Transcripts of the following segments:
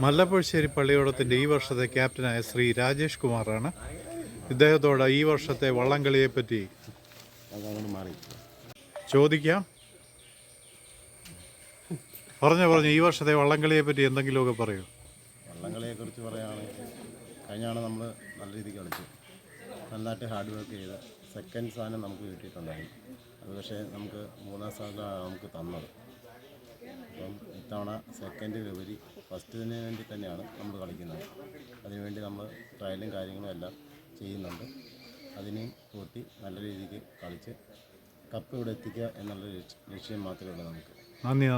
മല്ലപ്പുഴശ്ശേരി പള്ളിയോടത്തിൻ്റെ ഈ വർഷത്തെ ക്യാപ്റ്റനായ ശ്രീ രാജേഷ് കുമാറാണ്. ഇദ്ദേഹത്തോട് ഈ വർഷത്തെ വള്ളംകളിയെപ്പറ്റി ചോദിക്കാം. പറഞ്ഞു ഈ വർഷത്തെ വള്ളംകളിയെപ്പറ്റി എന്തെങ്കിലുമൊക്കെ പറയൂ. വള്ളംകളിയെക്കുറിച്ച് പറയുകയാണെങ്കിൽ കഴിഞ്ഞാണ് നമ്മൾ നല്ല രീതിക്ക് കളിച്ചു, നന്നായിട്ട് ഹാർഡ് വർക്ക് ചെയ്ത് സെക്കൻഡ് സ്ഥാനം നമുക്ക് കിട്ടിയിട്ടുണ്ടായിരുന്നു. അത് പക്ഷേ നമുക്ക് 3ാം സ്ഥാനത്താണ് നമുക്ക് തന്നത്. അപ്പം ഇത്തവണ സെക്കൻഡിലുപരി ഫസ്റ്റിന് വേണ്ടി തന്നെയാണ് നമ്മൾ കളിക്കുന്നത്. അതിനുവേണ്ടി നമ്മൾ ട്രയലും കാര്യങ്ങളും എല്ലാം ചെയ്യുന്നുണ്ട്. അതിനെയും കൂട്ടി നല്ല രീതിക്ക് കളിച്ച് കപ്പ് ഇവിടെ എത്തിക്കുക എന്നുള്ള ലക്ഷ്യം മാത്രമേ ഉള്ളൂ നമുക്ക്. നന്ദി.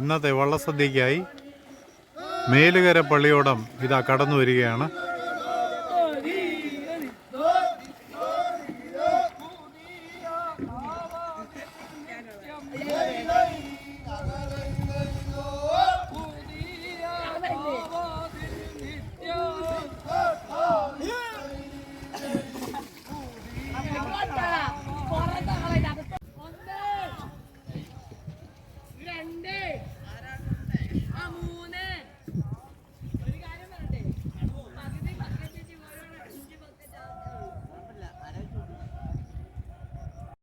ഇന്നത്തെ വള്ളസദ്യക്കായി മേലുകര പള്ളിയോടം ഇതാ കടന്നു വരികയാണ്.